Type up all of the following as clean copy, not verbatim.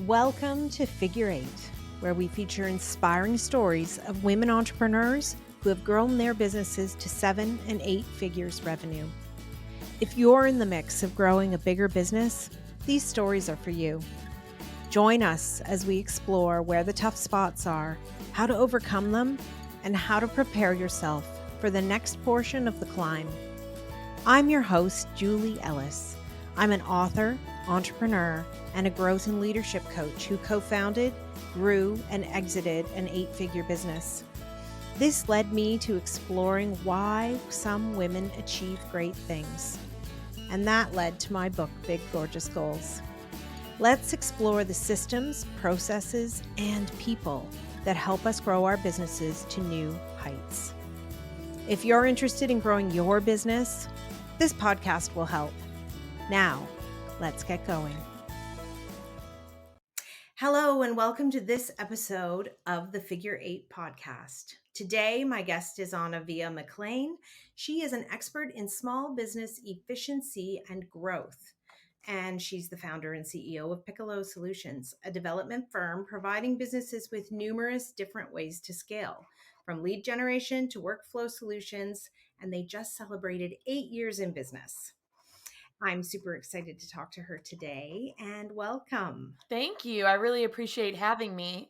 Welcome to Figure Eight, where we feature inspiring stories of women entrepreneurs who have grown their businesses to 7 and 8 figures revenue. If you're in the mix of growing a bigger business, these stories are for you. Join us as we explore where the tough spots are, how to overcome them, and how to prepare yourself for the next portion of the climb. I'm your host, Julie Ellis. I'm an author, entrepreneur, and a growth and leadership coach who co-founded, grew, and exited an 8-figure business. This led me to exploring why some women achieve great things. And that led to my book, Big Gorgeous Goals. Let's explore the systems, processes, and people that help us grow our businesses to new heights. If you're interested in growing your business, this podcast will help. Now, let's get going. Hello, and welcome to this episode of the Figure Eight podcast. Today, my guest is Anna-Vija McClain. She is an expert in small business efficiency and growth, and she's the founder and CEO of Piccolo Solutions, a development firm providing businesses with numerous different ways to scale, from lead generation to workflow solutions, and they just celebrated 8 years in business. I'm super excited to talk to her today, and welcome. Thank you. I really appreciate having me.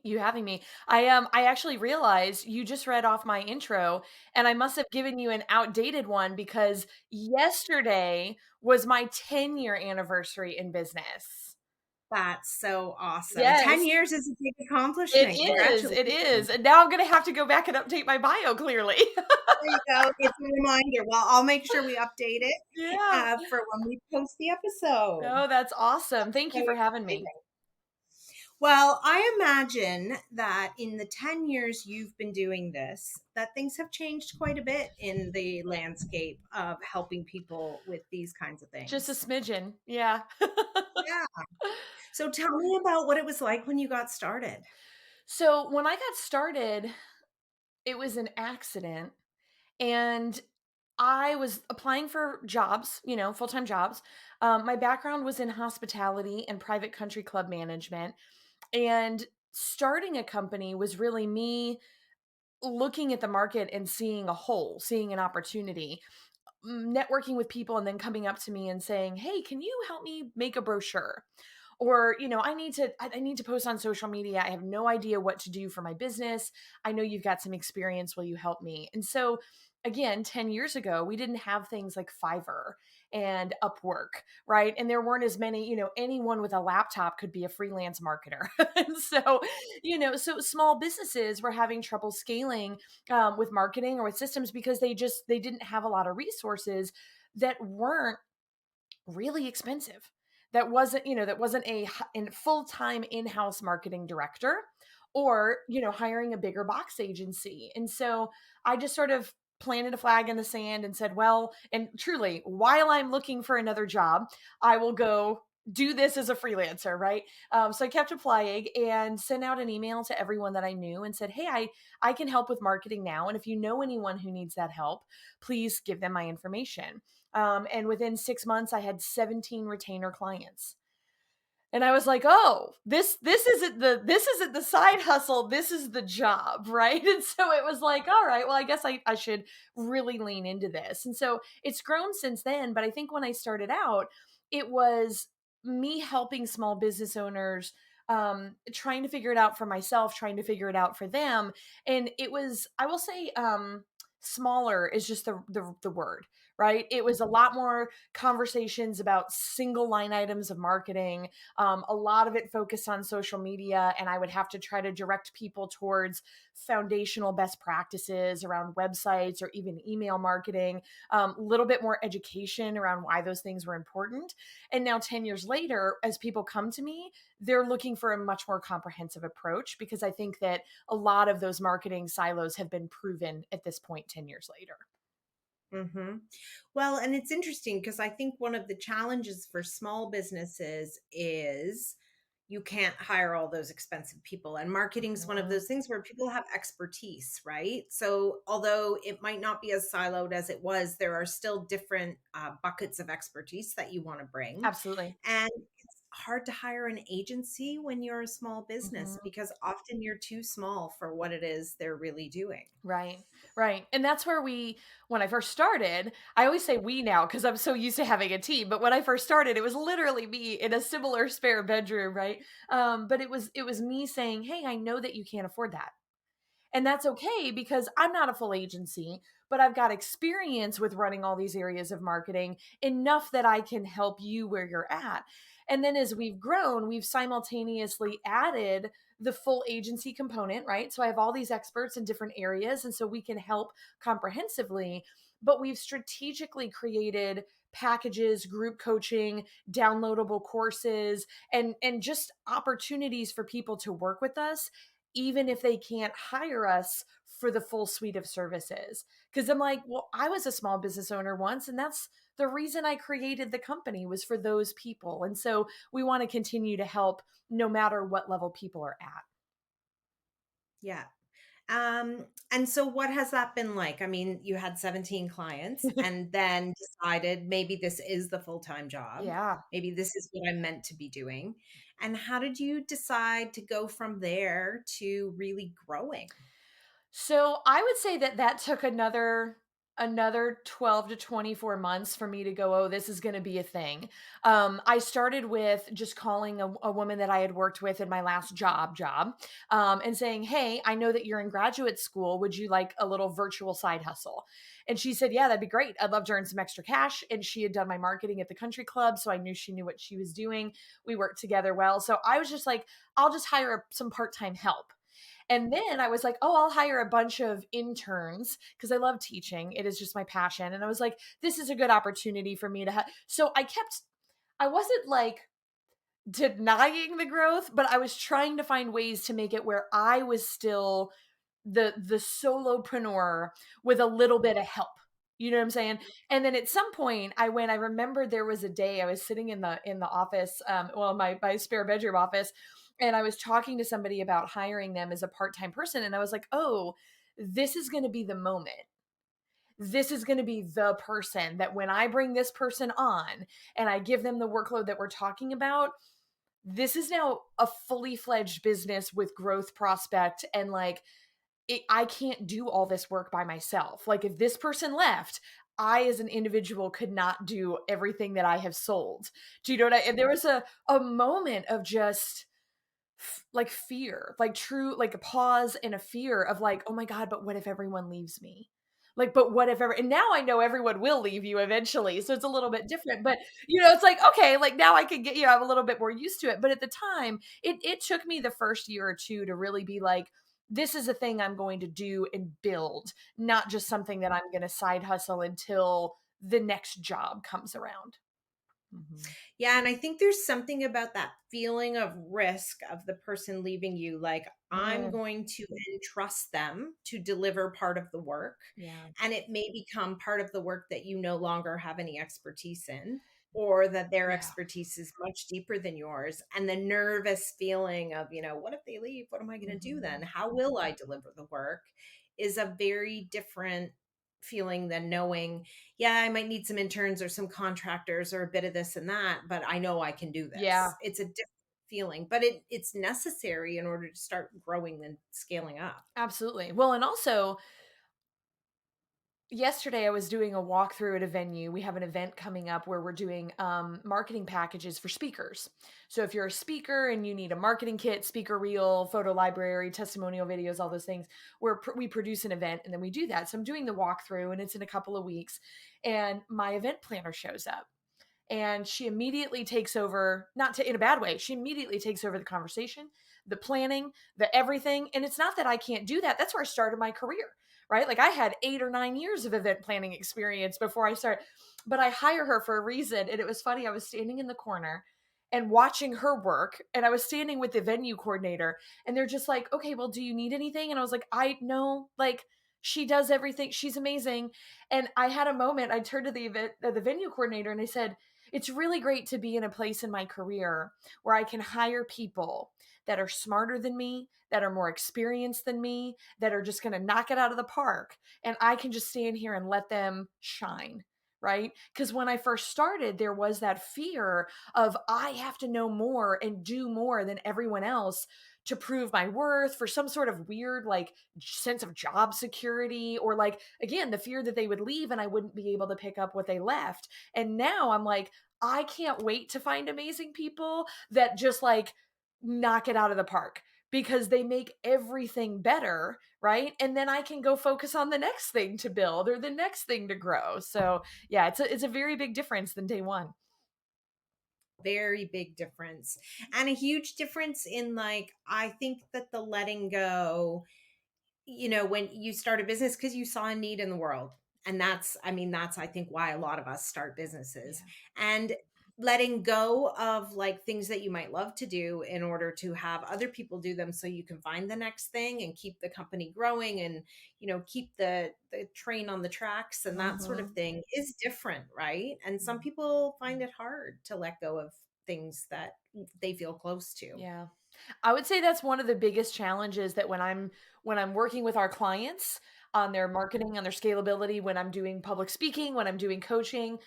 I actually realized you just read off my intro and I must have given you an outdated one because yesterday was my 10-year anniversary in business. That's so awesome. 10 Yes, years is a big it accomplishment. is. It Congratulations. is. And now I'm going to have to go back and update my bio clearly. There you go. It's a reminder. Well, I'll make sure we update it Yeah. for when we post the episode. Oh, that's awesome. Thank So you for having me. exciting. Well, I imagine that in the 10 years you've been doing this, that things have changed quite a bit in the landscape of helping people with these kinds of things. Just a smidgen. Yeah. Yeah. So tell me about what it was like when you got started. So when I got started, it was an accident. And I was applying for jobs, full-time jobs. My background was in hospitality and private country club management. And starting a company was really me looking at the market and seeing a hole, seeing an opportunity, networking with people and then coming up to me and saying, "Hey, can you help me make a brochure?" Or, I need to post on social media. I have no idea what to do for my business. I know you've got some experience. Will you help me? And so again, 10 years ago, we didn't have things like Fiverr and Upwork, right? And there weren't as many, anyone with a laptop could be a freelance marketer. And so small businesses were having trouble scaling with marketing or with systems because they didn't have a lot of resources that weren't really expensive. That wasn't a full-time in-house marketing director or, hiring a bigger box agency. And so I just sort of planted a flag in the sand and said, well, and truly, while I'm looking for another job, I will go do this as a freelancer, right? So I kept applying and sent out an email to everyone that I knew and said, hey, I can help with marketing now. And if you know anyone who needs that help, please give them my information. And within 6 months, I had 17 retainer clients. And I was like, oh, this isn't the side hustle. This is the job, right? And so it was like, all right, well, I guess I should really lean into this. And so it's grown since then. But I think when I started out, it was me helping small business owners, trying to figure it out for myself, trying to figure it out for them. And it was, I will say, smaller is just the word, right? It was a lot more conversations about single line items of marketing. A lot of it focused on social media, and I would have to try to direct people towards foundational best practices around websites or even email marketing, a little bit more education around why those things were important. And now 10 years later, as people come to me, they're looking for a much more comprehensive approach because I think that a lot of those marketing silos have been proven at this point 10 years later. Mm-hmm. Well, and it's interesting because I think one of the challenges for small businesses is you can't hire all those expensive people. And marketing is one of those things where people have expertise, right? So although it might not be as siloed as it was, there are still different buckets of expertise that you want to bring. Absolutely. And hard to hire an agency when you're a small business Mhm. because often you're too small for what it is they're really doing. Right. Right. And that's where when I first started, I always say we now because I'm so used to having a team. But when I first started, it was literally me in a similar spare bedroom, right? But it was me saying, "Hey, I know that you can't afford that. And that's okay because I'm not a full agency, but I've got experience with running all these areas of marketing enough that I can help you where you're at." And then as we've grown, we've simultaneously added the full agency component, right? So I have all these experts in different areas, and so we can help comprehensively, but we've strategically created packages, group coaching, downloadable courses, and just opportunities for people to work with us even if they can't hire us for the full suite of services. Because I'm like, well, I was a small business owner once, and that's the reason I created the company was for those people. And so we want to continue to help no matter what level people are at. Yeah. And so what has that been like? I mean, you had 17 clients and then decided maybe this is the full-time job. Yeah. Maybe this is what I'm meant to be doing. And how did you decide to go from there to really growing? So I would say that that took another 12 to 24 months for me to go, oh, this is going to be a thing. I started with just calling a woman that I had worked with in my last job, and saying, hey, I know that you're in graduate school. Would you like a little virtual side hustle? And she said, yeah, that'd be great. I'd love to earn some extra cash. And she had done my marketing at the country club. So I knew she knew what she was doing. We worked together well. So I was just like, I'll just hire some part-time help. And then I was like, oh, I'll hire a bunch of interns because I love teaching. It is just my passion. And I was like, this is a good opportunity for me to have. So I wasn't like denying the growth, but I was trying to find ways to make it where I was still the solopreneur with a little bit of help. You know what I'm saying? And then at some point I remembered there was a day I was sitting in the office, well, my spare bedroom office, and I was talking to somebody about hiring them as a part-time person. And I was like, oh, this is going to be the moment. This is going to be the person that when I bring this person on and I give them the workload that we're talking about, this is now a fully fledged business with growth prospect and like I can't do all this work by myself. Like if this person left, I as an individual could not do everything that I have sold. Do you know what I and there was a moment of just like fear, like true like a pause and a fear of like, "Oh my god, but what if everyone leaves me?" Like, but what if ever and now I know everyone will leave you eventually, so it's a little bit different, but, it's like, okay, like, now I can get I'm a little bit more used to it, but at the time, it took me the first year or 2 to really be like, "This is a thing I'm going to do and build, not just something that I'm gonna side hustle until the next job comes around." Mhm. Yeah, and I think there's something about that feeling of risk of the person leaving you. Like, I'm Mm, going to entrust them to deliver part of the work, yeah. and it may become part of the work that you no longer have any expertise in, or that their Yeah. expertise is much deeper than yours. And the nervous feeling of, what if they leave? What am I going to do then? Mhm. How will I deliver the work? Is a very different feeling than knowing, yeah, I might need some interns or some contractors or a bit of this and that, but I know I can do Yeah. this. It's a different feeling, but it's necessary in order to start growing and scaling up. Absolutely. Well, and also yesterday I was doing a walkthrough at a venue. We have an event coming up where we're doing marketing packages for speakers. So if you're a speaker and you need a marketing kit, speaker reel, photo library, testimonial videos, all those things, we produce an event and then we do that. So I'm doing the walkthrough and it's in a couple of weeks. And my event planner shows up and she immediately takes over, not to, in a bad way, she immediately takes over the conversation, the planning, the everything. And it's not that I can't do that. That's where I started my career, right? Like I had 8 or 9 years of event planning experience before I started, but I hire her for a reason. And it was funny. I was standing in the corner and watching her work, and I was standing with the venue coordinator, and they're just like, okay, well, do you need anything? And I was like, I know, like, she does everything. She's amazing. And I had a moment, I turned to the venue coordinator and I said, it's really great to be in a place in my career where I can hire people that are smarter than me, that are more experienced than me, that are just going to knock it out of the park. And I can just stand here and let them shine. right? Because when I first started, there was that fear of I have to know more and do more than everyone else to prove my worth for some sort of weird like sense of job security, or like again the fear that they would leave and I wouldn't be able to pick up what they left. And now I'm like, I can't wait to find amazing people that just like knock it out of the park because they make everything better, right? And then I can go focus on the next thing to build or the next thing to grow. So, yeah, it's a very big difference than day one. Very big difference. And a huge difference in, like, I think that the letting go, when you start a business because you saw a need in the world. And that's I think why a lot of us start businesses. Yeah. And letting go of like things that you might love to do in order to have other people do them so you can find the next thing and keep the company growing, and keep the train on the tracks and that sort of Mhm. thing is different, right? And some people find it hard to let go of things that they feel close to. Yeah. I would say that's one of the biggest challenges that when I'm working with our clients on their marketing, on their scalability, when I'm doing public speaking, when I'm doing coaching,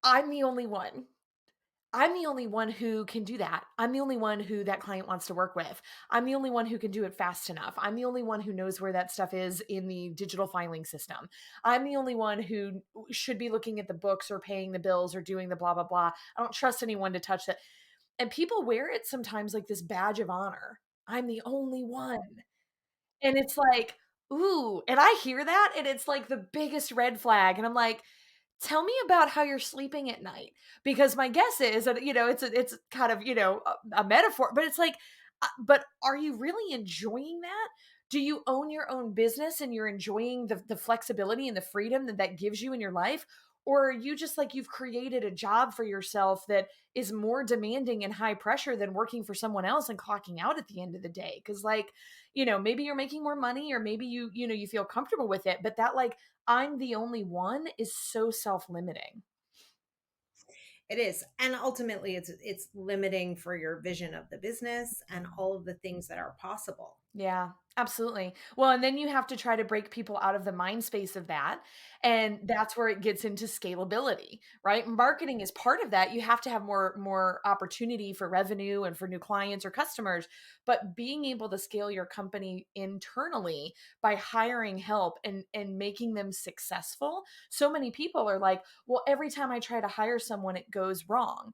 I'm the only one. I'm the only one who can do that. I'm the only one who that client wants to work with. I'm the only one who can do it fast enough. I'm the only one who knows where that stuff is in the digital filing system. I'm the only one who should be looking at the books or paying the bills or doing the blah, blah, blah. I don't trust anyone to touch that. And people wear it sometimes like this badge of honor. I'm the only one. And it's like, ooh, and I hear that and it's like the biggest red flag. And I'm like, tell me about how you're sleeping at night, because my guess is that it's kind of a metaphor, but it's like, but are you really enjoying that? Do you own your own business and you're enjoying the flexibility and the freedom that that gives you in your life? Or are you just like you've created a job for yourself that is more demanding and high pressure than working for someone else and clocking out at the end of the day? Because like, maybe you're making more money, or maybe you feel comfortable with it, but that like I'm the only one is so self-limiting. It is. And ultimately it's limiting for your vision of the business and all of the things that are possible. Yeah, absolutely. Well, and then you have to try to break people out of the mind space of that. And that's where it gets into scalability, right? Marketing is part of that. You have to have more opportunity for revenue and for new clients or customers, but being able to scale your company internally by hiring help and making them successful. So many people are like, "Well, every time I try to hire someone it goes wrong."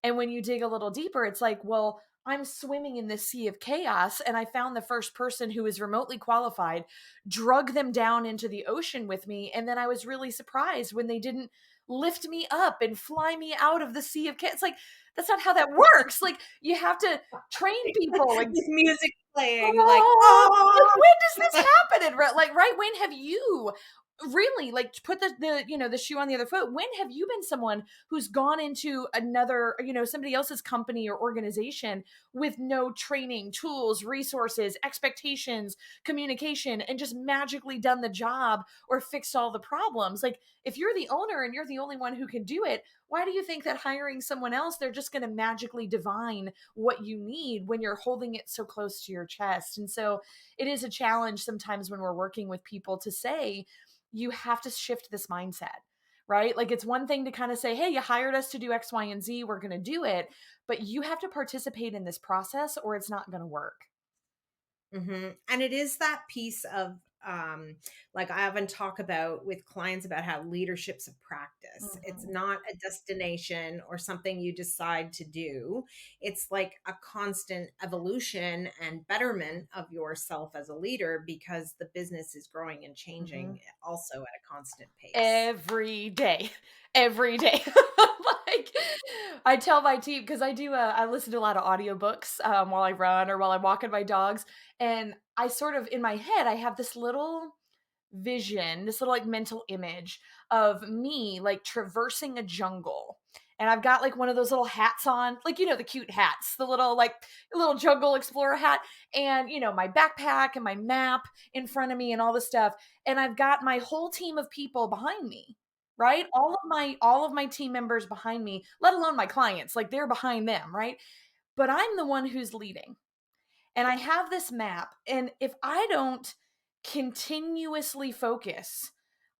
And when you dig a little deeper, it's like, well, I'm swimming in this sea of chaos. And I found the first person who is remotely qualified, drug them down into the ocean with me. And then I was really surprised when they didn't lift me up and fly me out of the sea of chaos. It's like, that's not how that works. Like, you have to train people. Like, With music playing, like, oh, like, oh. when does this happen? And like, right when have you really like put the shoe on the other foot? When have you been someone who's gone into another, somebody else's company or organization with no training, tools, resources, expectations, communication, and just magically done the job or fixed all the problems? Like, if you're the owner and you're the only one who can do it, why do you think that hiring someone else, they're just going to magically divine what you need when you're holding it so close to your chest? And so it is a challenge sometimes when we're working with people to say, you have to shift this mindset, right? Like, it's one thing to kind of say, hey, you hired us to do X, Y, and Z, we're going to do it, but you have to participate in this process or it's not going to work. And it is that piece of, like I often talk about with clients about how leadership's a practice. It's Mhm. not a destination or something you decide to do. It's like a constant evolution and betterment of yourself as a leader, because the business is growing and changing Mhm. also at a constant pace. Every day, every day. Like, I tell my team because I listen to a lot of audiobooks while I run or while I'm walking my dogs, and I sort of in my head I have this little vision, this little like mental image of me like traversing a jungle. And I've got like one of those little hats on, like, the cute hats, the little like little jungle explorer hat, and my backpack and my map in front of me and all this stuff. And I've got my whole team of people behind me, right? All of my team members behind me, let alone my clients, like they're behind them, right? But I'm the one who's leading. And I have this map, and if I don't continuously focus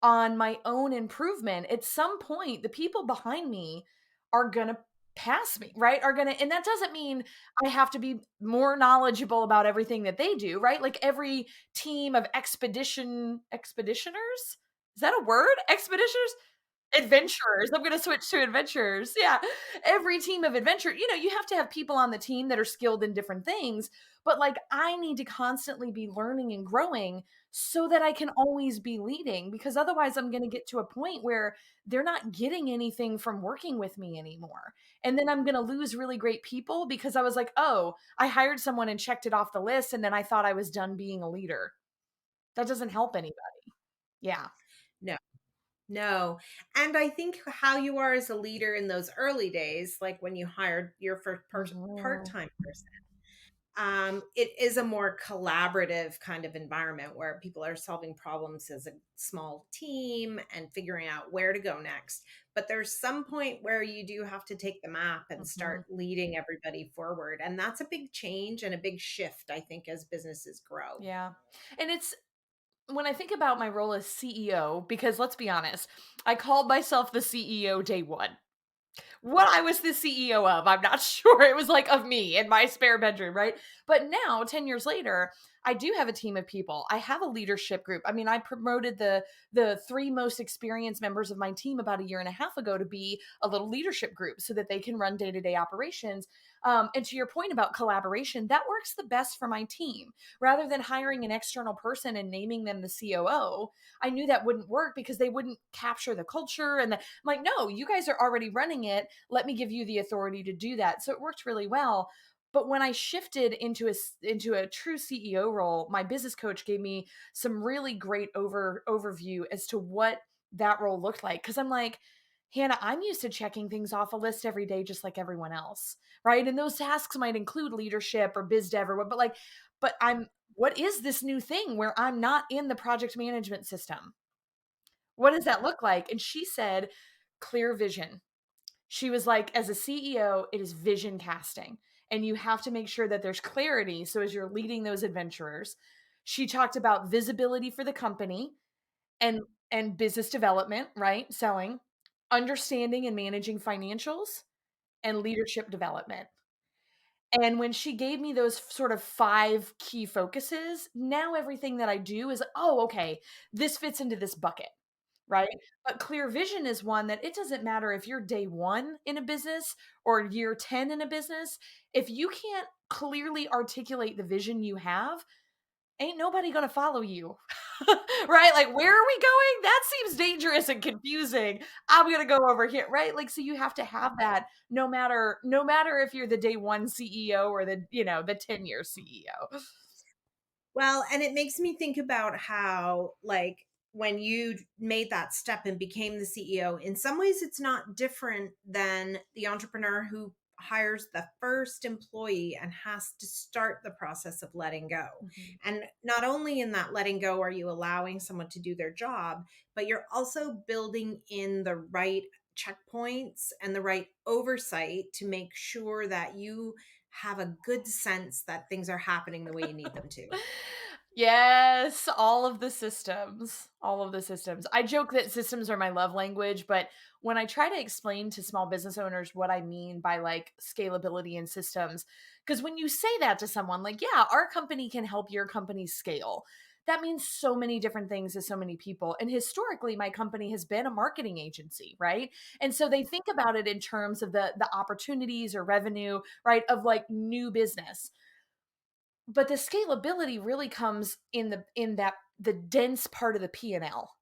on my own improvement, at some point, the people behind me are going to pass me, right? And that doesn't mean I have to be more knowledgeable about everything that they do, right? Like every team of expeditioners, is that a word? Expeditioners? Adventurers. I'm gonna switch to adventurers. Yeah. Every team of adventure, you have to have people on the team that are skilled in different things, but like I need to constantly be learning and growing so that I can always be leading, because otherwise I'm gonna get to a point where they're not getting anything from working with me anymore. And then I'm gonna lose really great people because I was like, oh, I hired someone and checked it off the list and then I thought I was done being a leader. That doesn't help anybody. Yeah. No. No. And I think how you are as a leader in those early days, like when you hired your first Mhm. part-time person, it is a more collaborative kind of environment where people are solving problems as a small team and figuring out where to go next. But there's some point where you do have to take the map and Mhm. start leading everybody forward. And that's a big change and a big shift, I think, as businesses grow. Yeah. And it's when I think about my role as CEO, because let's be honest, I called myself the CEO day one. What I was the CEO of, I'm not sure. It was like of me in my spare bedroom, right? But now, 10 years later, I do have a team of people. I have a leadership group. I mean, I promoted the three most experienced members of my team about a year and a half ago to be a little leadership group so that they can run day-to-day operations. And to your point about collaboration, that works the best for my team. Rather than hiring an external person and naming them the COO, I knew that wouldn't work because they wouldn't capture the culture and the I'm like, no, you guys are already running it. Let me give you the authority to do that. So it worked really well. But when I shifted into a true CEO role, my business coach gave me some really great overview as to what that role looked like. Because I'm like, Hannah, I'm used to checking things off a list every day, just like everyone else, right? And those tasks might include leadership or biz dev or what, but I'm what is this new thing where I'm not in the project management system? What does that look like? And she said, clear vision. She was like, as a CEO, it is vision casting, and you have to make sure that there's clarity. So as you're leading those adventurers, she talked about visibility for the company and business development, right? Selling, understanding and managing financials, and leadership development. And when she gave me those sort of 5 key focuses, now everything that I do is, oh, okay, this fits into this bucket. Right? But clear vision is one that it doesn't matter if you're day 1 in a business or year 10 in a business, if you can't clearly articulate the vision you have, ain't nobody gonna follow you. Right? Like, where are we going? That seems dangerous and confusing. I'm gonna go over here, right? Like, so you have to have that no matter if you're the day 1 CEO or the 10-year CEO. Well, and it makes me think about how, like, when you made that step and became the CEO, in some ways it's not different than the entrepreneur who hires the first employee and has to start the process of letting go. Mhm. And not only in that letting go are you allowing someone to do their job, but you're also building in the right checkpoints and the right oversight to make sure that you have a good sense that things are happening the way you need them to. Yes, all of the systems. All of the systems. I joke that systems are my love language, but when I try to explain to small business owners what I mean by like scalability and systems, because when you say that to someone, like, yeah, our company can help your company scale. That means so many different things to so many people. And historically, my company has been a marketing agency, right? And so they think about it in terms of the opportunities or revenue, right, of like new business, but the scalability really comes in the dense part of the P&L.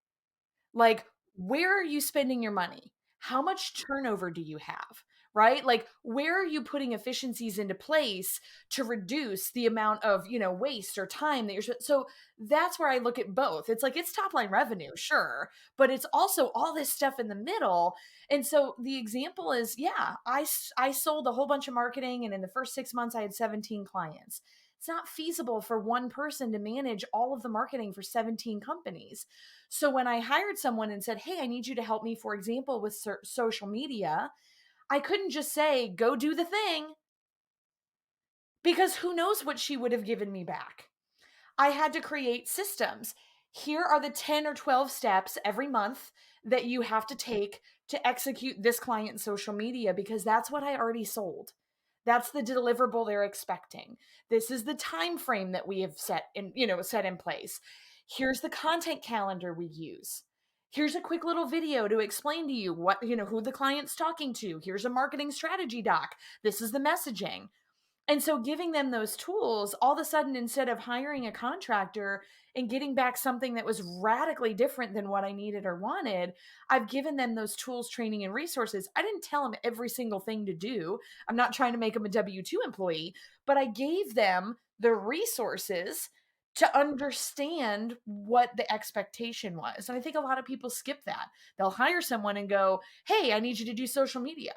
Like, where are you spending your money? How much turnover do you have? Right? Like, where are you putting efficiencies into place to reduce the amount of, waste or time that so that's where I look at both. It's like it's top line revenue, sure, but it's also all this stuff in the middle. And so the example is, yeah, I sold a whole bunch of marketing and in the first 6 months I had 17 clients. It's not feasible for one person to manage all of the marketing for 17 companies. So when I hired someone and said, hey, I need you to help me, for example, with social media, I couldn't just say, go do the thing, because who knows what she would have given me back. I had to create systems. Here are the 10 or 12 steps every month that you have to take to execute this client's social media, because that's what I already sold. That's the deliverable they're expecting. This is the time frame that we have set in place. Here's the content calendar we use. Here's a quick little video to explain to you who the client's talking to. Here's a marketing strategy doc. This is the messaging. And so giving them those tools, all of a sudden, instead of hiring a contractor and getting back something that was radically different than what I needed or wanted, I've given them those tools, training, and resources. I didn't tell them every single thing to do. I'm not trying to make them a W-2 employee, but I gave them the resources to understand what the expectation was. And I think a lot of people skip that. They'll hire someone and go, hey, I need you to do social media.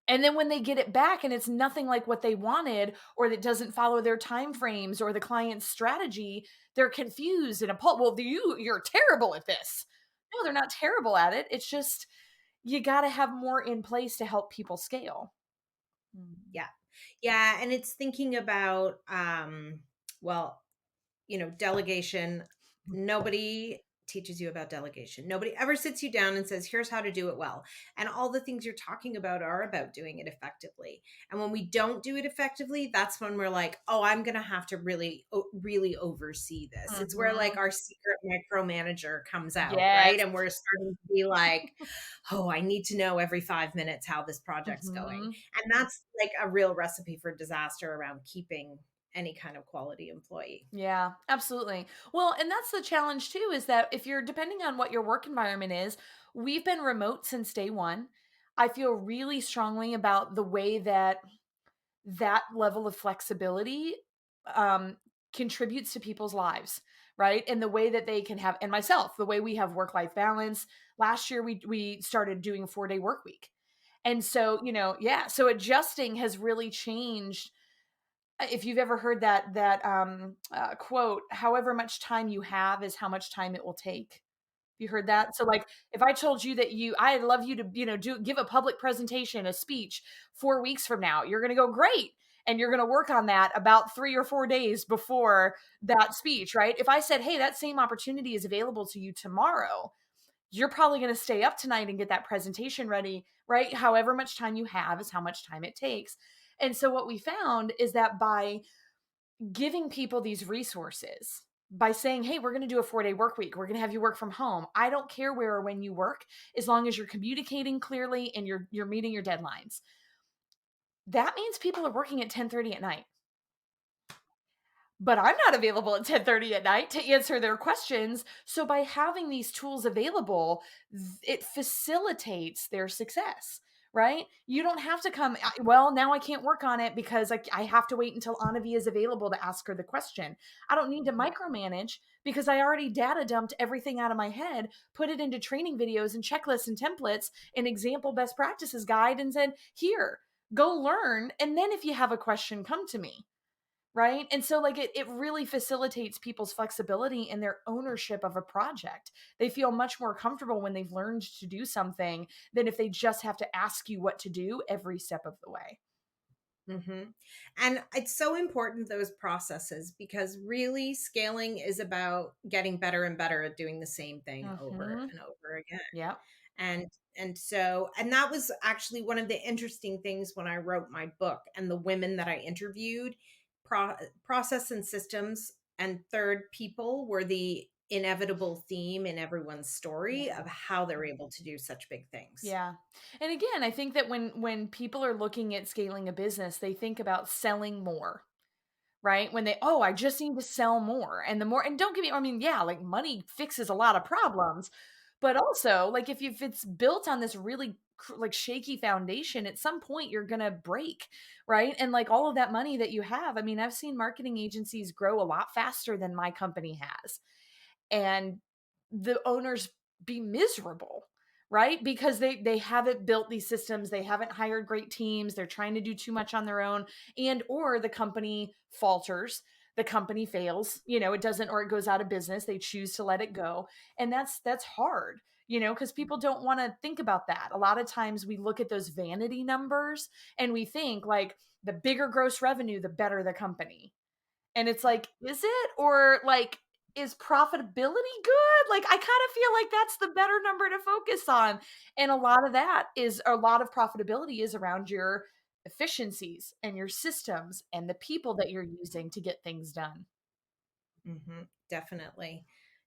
And then when they get it back and it's nothing like what they wanted, or that doesn't follow their time frames or the client's strategy, they're confused and appalled. Well, you're terrible at this. No, they're not terrible at it. It's just you got to have more in place to help people scale. Yeah. Yeah. And it's thinking about, well, delegation. Nobody teaches you about delegation. Nobody ever sits you down and says, here's how to do it well. And all the things you're talking about are about doing it effectively. And when we don't do it effectively, that's when we're like, oh, I'm going to have to really, really oversee this. It's where like our secret micromanager comes out, right? Yes. And we're starting to be like, oh, I need to know every 5 minutes how this project's going. And that's like a real recipe for disaster around keeping any kind of quality employee. Yeah, absolutely. Well, and that's the challenge too, is that if you're depending on what your work environment is, we've been remote since day one. I feel really strongly about the way that level of flexibility um, contributes to people's lives, right? And the way that they can have, and myself, the way we have work-life balance. Last year, we started doing a 4-day work week. And so, so adjusting has really changed. If you've ever heard that quote, however much time you have is how much time it will take. You heard that? So like if I told you that I'd love you to, give a public presentation, a speech 4 weeks from now, you're going to go great. And you're going to work on that about 3 or 4 days before that speech, right? If I said, hey, that same opportunity is available to you tomorrow, you're probably going to stay up tonight and get that presentation ready, right? However much time you have is how much time it takes. And so what we found is that by giving people these resources, by saying, hey, we're going to do a 4-day work week, we're going to have you work from home. I don't care where or when you work, as long as you're communicating clearly and you're meeting your deadlines. That means people are working at 10:30 at night. But I'm not available at 10:30 at night to answer their questions. So by having these tools available, it facilitates their success, right? You don't have to come, well, now I can't work on it because I have to wait until Anna-Vija is available to ask her the question. I don't need to micromanage because I already data dumped everything out of my head, put it into training videos and checklists and templates, an example best practices guide, and said, here, go learn. And then if you have a question, come to me. Right. And so like it really facilitates people's flexibility and their ownership of a project. They feel much more comfortable when they've learned to do something than if they just have to ask you what to do every step of the way. And it's so important, those processes, because really scaling is about getting better and better at doing the same thing over and over again. Yeah. And so that was actually one of the interesting things when I wrote my book, and the women that I interviewed, process and systems and third people were the inevitable theme in everyone's story of how they're able to do such big things. Yeah. And again, I think that when people are looking at scaling a business, they think about selling more. Right? When I just need to sell more. And the more, and don't get me, I mean, yeah, like money fixes a lot of problems, but also like if it's built on this really like shaky foundation, at some point you're going to break, right? And like all of that money that you have, I mean, I've seen marketing agencies grow a lot faster than my company has, and the owners be miserable, right? Because they haven't built these systems, they haven't hired great teams, they're trying to do too much on their own, and or the company falters, the company fails, it doesn't, or it goes out of business, they choose to let it go. And that's hard, because people don't want to think about that. A lot of times we look at those vanity numbers and we think like the bigger gross revenue, the better the company. And it's like, is it? Or like, is profitability good? Like, I kind of feel like that's the better number to focus on. And a lot of profitability is around your efficiencies and your systems and the people that you're using to get things done. Definitely.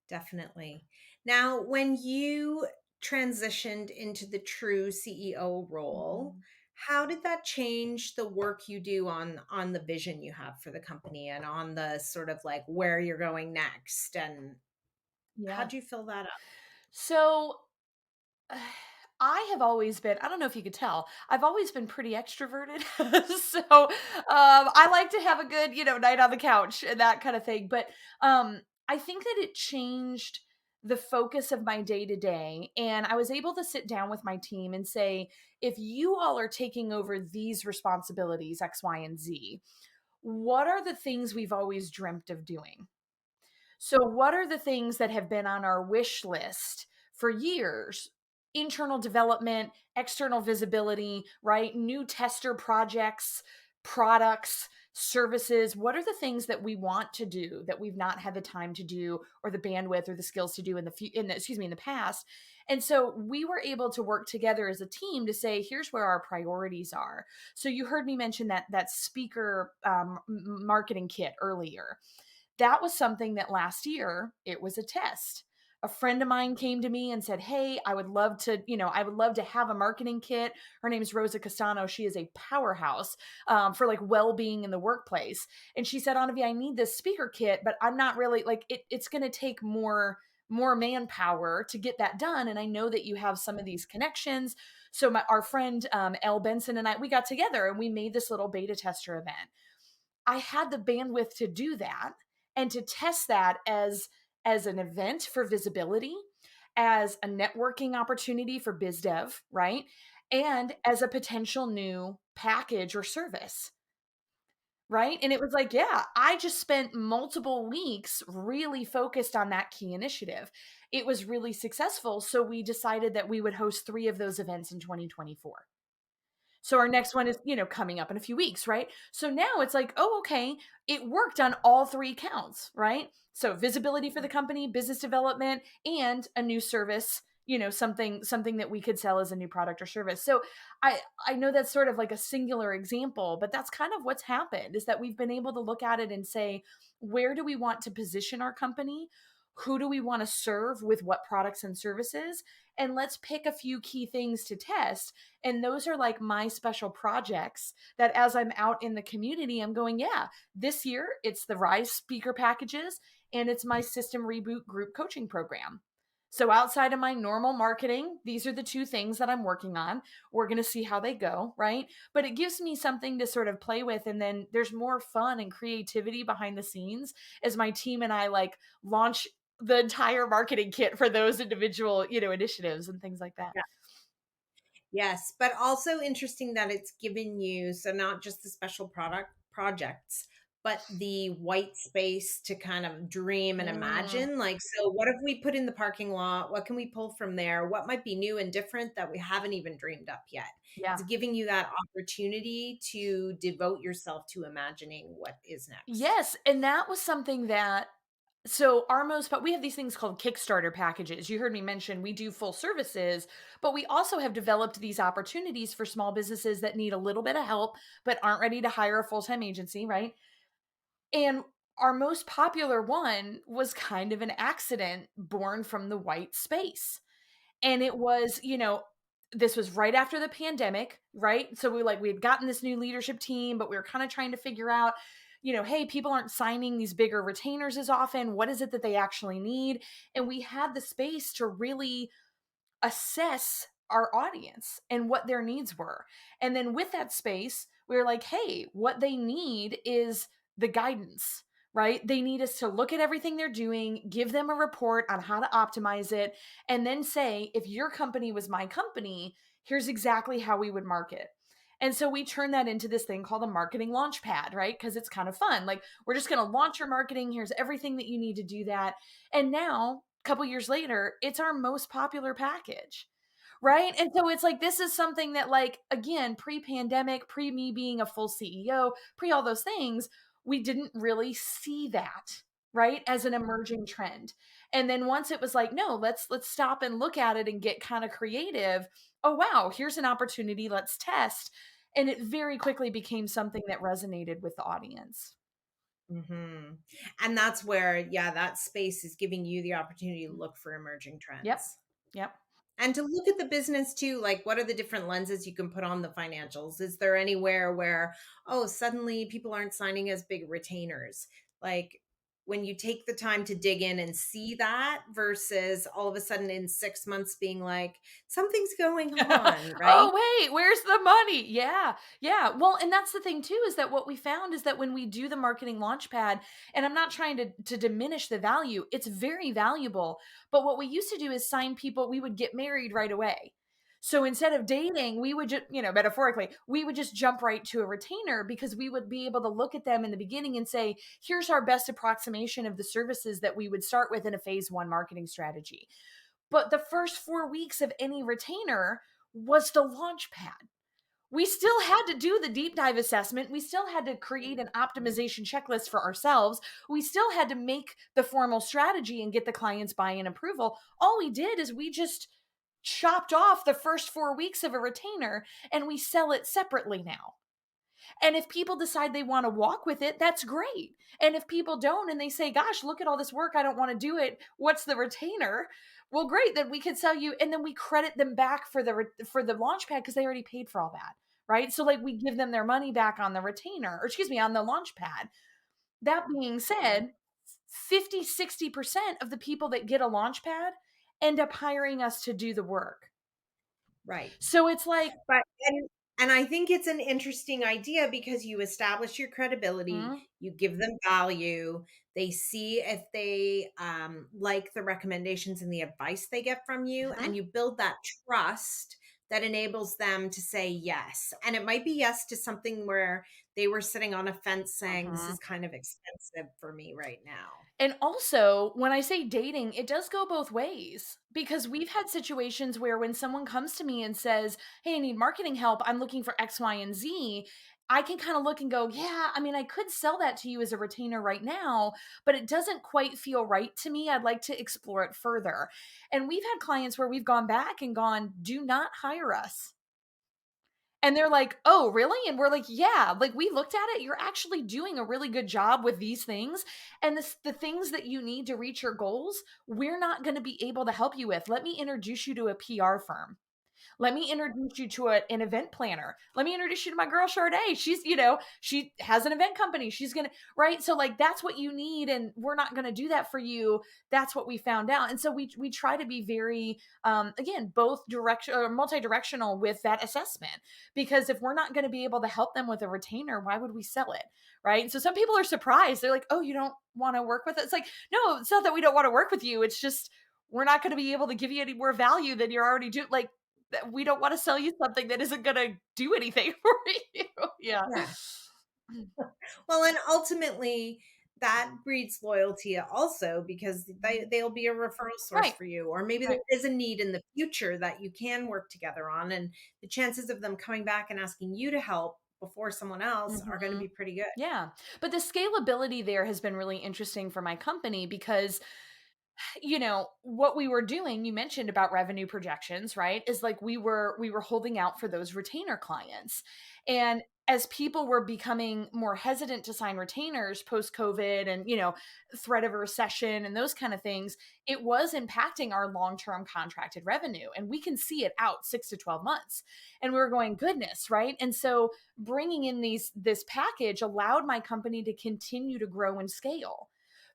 Definitely. Now, when you transitioned into the true CEO role, Mhm. how did that change the work you do on the vision you have for the company and on the sort of like where you're going next? And Yeah. how'd you fill that up? So I have always been, I don't know if you could tell, I've always been pretty extroverted. I like to have a good, night on the couch and that kind of thing. But I think that it changed the focus of my day to day. And I was able to sit down with my team and say, if you all are taking over these responsibilities, X, Y, and Z, what are the things we've always dreamt of doing? So, what are the things that have been on our wish list for years? Internal development, external visibility, right? New tester projects, products, services. What are the things that we want to do that we've not had the time to do or the bandwidth or the skills to do in the past? And so we were able to work together as a team to say, here's where our priorities are. So you heard me mention that speaker marketing kit earlier. That was something that last year it was a test. A friend of mine came to me and said, "Hey, I would love to have a marketing kit." Her name is Rosa Castano. She is a powerhouse for like well-being in the workplace. And she said, "Anna-Vija, I need this speaker kit, but I'm not really like it's going to take more manpower to get that done. And I know that you have some of these connections." So our friend Elle Benson and we got together and we made this little beta tester event. I had the bandwidth to do that and to test that as an event for visibility, as a networking opportunity for biz dev, right? And as a potential new package or service, right? And it was like, yeah, I just spent multiple weeks really focused on that key initiative. It was really successful. So we decided that we would host 3 of those events in 2024. So our next one is, coming up in a few weeks, right? So now it's like, oh, okay, it worked on all 3 counts, right? So visibility for the company, business development, and a new service, something that we could sell as a new product or service. So I know that's sort of like a singular example, but that's kind of what's happened is that we've been able to look at it and say, where do we want to position our company? Who do we want to serve with what products and services? And let's pick a few key things to test, and those are like my special projects that as I'm out in the community, I'm going, yeah, this year it's the Rise speaker packages and it's my system reboot group coaching program. So outside of my normal marketing, these are the 2 things that I'm working on. We're going to see how they go, right? But it gives me something to sort of play with. And then there's more fun and creativity behind the scenes as my team and I like launch the entire marketing kit for those individual, initiatives and things like that. Yes, but also interesting that it's given you so not just the special product projects, but the white space to kind of dream and Mm, imagine. Like, so what if we put in the parking lot? What can we pull from there? What might be new and different that we haven't even dreamed up yet? yeah. It's giving you that opportunity to devote yourself to imagining what is next. Yes, and that was something that but we have these things called Kickstarter packages. You heard me mention we do full services, but we also have developed these opportunities for small businesses that need a little bit of help but aren't ready to hire a full-time agency, right? And our most popular one was kind of an accident born from the white space. And it was, this was right after the pandemic, right? So we had gotten this new leadership team, but we were kind of trying to figure out, hey, people aren't signing these bigger retainers as often. What is it that they actually need? And we had the space to really assess our audience and what their needs were. And then with that space, we were like, hey, what they need is the guidance, right? They need us to look at everything they're doing, give them a report on how to optimize it, and then say, if your company was my company, here's exactly how we would market. And so we turned that into this thing called a marketing launch pad, right? Because it's kind of fun. Like, we're just going to launch your marketing. Here's everything that you need to do that. And now, a couple years later, it's our most popular package. Right? And so it's like this is something that like again, pre-pandemic, pre me being a full CEO, pre all those things, we didn't really see that. right, as an emerging trend. And then once it was like, no, let's stop and look at it and get kind of creative. Oh wow, here's an opportunity, let's test. And it very quickly became something that resonated with the audience. Mm-hmm. And that's where, yeah, that space is giving you the opportunity to look for emerging Yep. trends. Yep. And to look at the business too, like what are the different lenses you can put on the financials? Is there anywhere where, oh, suddenly people aren't signing as big retainers? Like when you take the time to dig in and see that versus all of a sudden in 6 months being like, something's going on, right? Oh, wait, where's the money? Yeah. Yeah. Well, and that's the thing too, is that what we found is that when we do the marketing launchpad, and I'm not trying to diminish the value, it's very valuable. But what we used to do is sign people, we would get married right away. So instead of dating, we would just, metaphorically, we would just jump right to a retainer because we would be able to look at them in the beginning and say, here's our best approximation of the services that we would start with in a phase one marketing strategy. But the first 4 weeks of any retainer was the launch pad. We still had to do the deep dive assessment. We still had to create an optimization checklist for ourselves. We still had to make the formal strategy and get the client's buy-in approval. All we did is we just chopped off the first 4 weeks of a retainer and we sell it separately now. And if people decide they want to walk with it, that's great. And if people don't and they say, gosh, look at all this work, I don't want to do it, what's the retainer? Well, great, then we could sell you, and then we credit them back for the launch pad because they already paid for all that, right? So like we give them their money back on the retainer, or excuse me, on the launch pad. That being said, 50-60% of the people that get a launch pad end up hiring us to do the work. Right. So it's like, But and I think it's an interesting idea because you establish your credibility, you give them value, they see if they like the recommendations and the advice they get from you, and you build that trust that enables them to say yes. And it might be yes to something where they were sitting on a fence saying, this is kind of expensive for me right now. And also, when I say dating, it does go both ways because we've had situations where when someone comes to me and says, hey, I need marketing help, I'm looking for X, Y, and Z, I can kind of look and go, yeah, I mean, I could sell that to you as a retainer right now, but it doesn't quite feel right to me. I'd like to explore it further. And we've had clients where we've gone back and gone, do not hire us. And they're like, "Oh, really?" And we're like, "Yeah, like we looked at it. You're actually doing a really good job with these things. And the things that you need to reach your goals, we're not going to be able to help you with. Let me introduce you to a PR firm. Let me introduce you to an event planner. Let me introduce you to my girl Sade. She's, she has an event company. She's going to, right? So like, that's what you need. And we're not going to do that for you. That's what we found out. And so we try to be very, again, both direction or multi-directional with that assessment, because if we're not going to be able to help them with a retainer, why would we sell it? Right. So some people are surprised. They're like, oh, you don't want to work with us? It's like, no, it's not that we don't want to work with you. It's just, we're not going to be able to give you any more value than you're already doing. Like, we don't want to sell you something that isn't going to do anything for you. Yeah. Yeah. Well, and ultimately that breeds loyalty also because they'll be a referral source Right. for you, or maybe there is a need in the future that you can work together on, and the chances of them coming back and asking you to help before someone else are going to be pretty good. Yeah. But the scalability there has been really interesting for my company because what we were doing, you mentioned about revenue projections, right? Is like we were holding out for those retainer clients. And as people were becoming more hesitant to sign retainers post COVID and, threat of a recession and those kind of things, it was impacting our long-term contracted revenue. And we can see it out 6 to 12 months. And we were going, goodness, right? And so bringing in this package allowed my company to continue to grow and scale,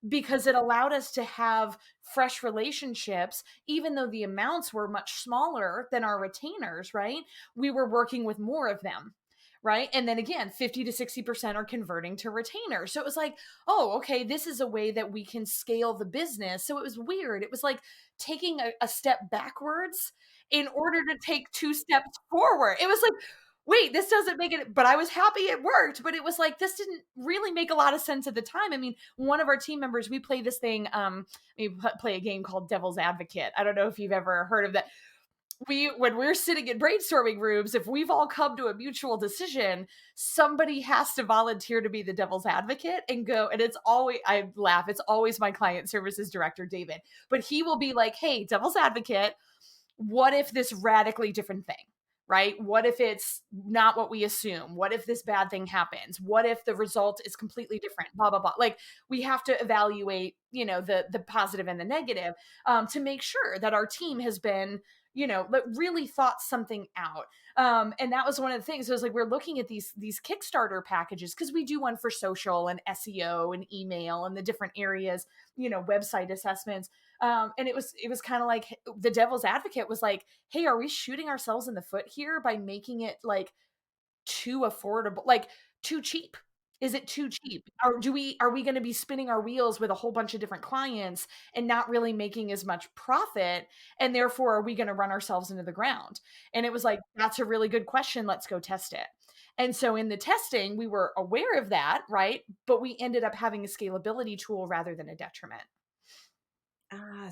because it allowed us to have fresh relationships, even though the amounts were much smaller than our retainers, right? We were working with more of them. Right. And then again, 50 to 60% are converting to retainers. So it was like, oh, okay, this is a way that we can scale the business. So it was weird. It was like taking a step backwards in order to take 2 steps forward. It was like, wait, this doesn't make it, but I was happy it worked. But it was like, this didn't really make a lot of sense at the time. I mean, one of our team members, we play this thing, we play a game called Devil's Advocate. I don't know if you've ever heard of that. when we're sitting in brainstorming rooms, if we've all come to a mutual decision, somebody has to volunteer to be the devil's advocate and go. And it's always, I laugh, it's always my client services director, David, but he will be like, hey, devil's advocate, what if this radically different thing? Right? What if it's not what we assume? What if this bad thing happens? What if the result is completely different? Blah, blah, blah. Like we have to evaluate, the positive and the negative to make sure that our team has been, really thought something out. And that was one of the things. It was like, we're looking at these Kickstarter packages because we do one for social and SEO and email and the different areas, website assessments. And it was kind of like the devil's advocate was like, hey, are we shooting ourselves in the foot here by making it like too affordable, like too cheap? Is it too cheap? Or are we going to be spinning our wheels with a whole bunch of different clients and not really making as much profit? And therefore, are we going to run ourselves into the ground? And it was like, that's a really good question. Let's go test it. And so in the testing, we were aware of that, right? But we ended up having a scalability tool rather than a detriment.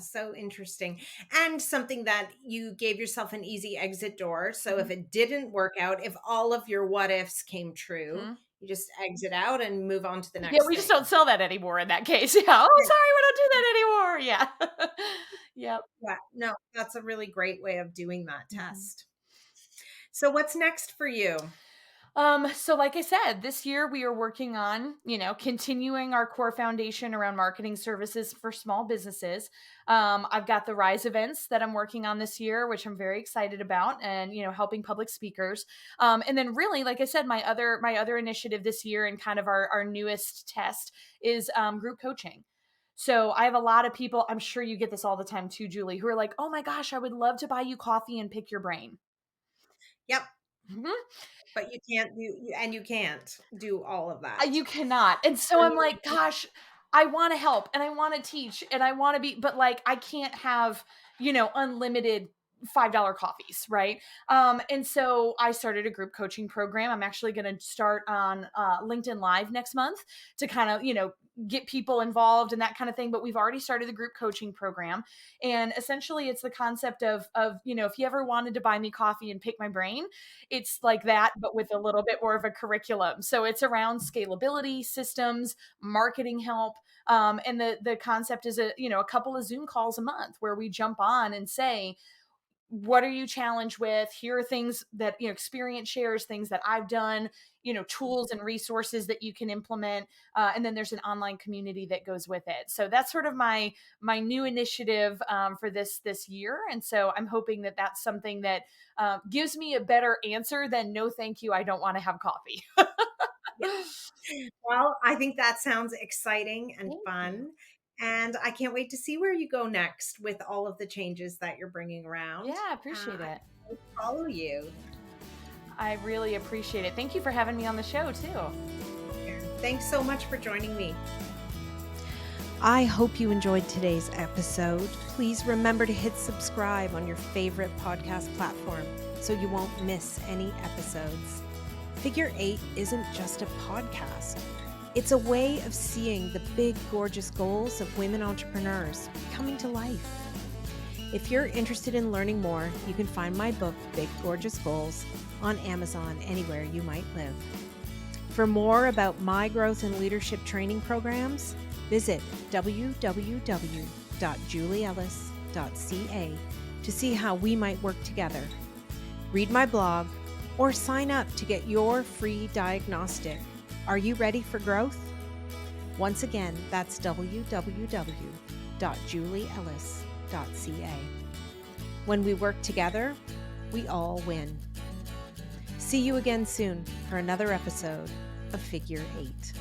So interesting. And something that you gave yourself an easy exit door. So if it didn't work out, if all of your what ifs came true, you just exit out and move on to the next Yeah, we just don't sell that anymore in that case. Yeah. Oh, sorry, we don't do that anymore. Yeah. Yep. Yeah. No, that's a really great way of doing that test. So what's next for you? So like I said, this year we are working on, continuing our core foundation around marketing services for small businesses. I've got the Rise events that I'm working on this year, which I'm very excited about, and, helping public speakers. And then really, like I said, my other initiative this year and kind of our newest test is group coaching. So I have a lot of people, I'm sure you get this all the time too, Julie, who are like, oh my gosh, I would love to buy you coffee and pick your brain. Yep. Mm-hmm. But you can't do all of that. You cannot. And so I'm like, gosh, I want to help and I want to teach and I want to be, but like, I can't have, unlimited $5 coffees. Right. And so I started a group coaching program. I'm actually going to start on LinkedIn Live next month to kind of, get people involved and that kind of thing. But we've already started the group coaching program. And essentially it's the concept of, if you ever wanted to buy me coffee and pick my brain, it's like that, but with a little bit more of a curriculum. So it's around scalability, systems, marketing help. And the concept is a couple of Zoom calls a month where we jump on and say, what are you challenged with? Here are things that, experience shares, things that I've done, tools and resources that you can implement. And then there's an online community that goes with it. So that's sort of my new initiative for this year. And so I'm hoping that that's something that gives me a better answer than no, thank you, I don't want to have coffee. Well, I think that sounds exciting and fun. You. And I can't wait to see where you go next with all of the changes that you're bringing around. Yeah, I appreciate it. I follow you. I really appreciate it. Thank you for having me on the show too. Thanks so much for joining me. I hope you enjoyed today's episode. Please remember to hit subscribe on your favorite podcast platform so you won't miss any episodes. Figure 8 isn't just a podcast. It's a way of seeing the big, gorgeous goals of women entrepreneurs coming to life. If you're interested in learning more, you can find my book, Big Gorgeous Goals, on Amazon anywhere you might live. For more about my growth and leadership training programs, visit www.julieellis.ca to see how we might work together. Read my blog or sign up to get your free diagnostic. Are you ready for growth? Once again, that's www.julieellis.ca. When we work together, we all win. See you again soon for another episode of Figure 8.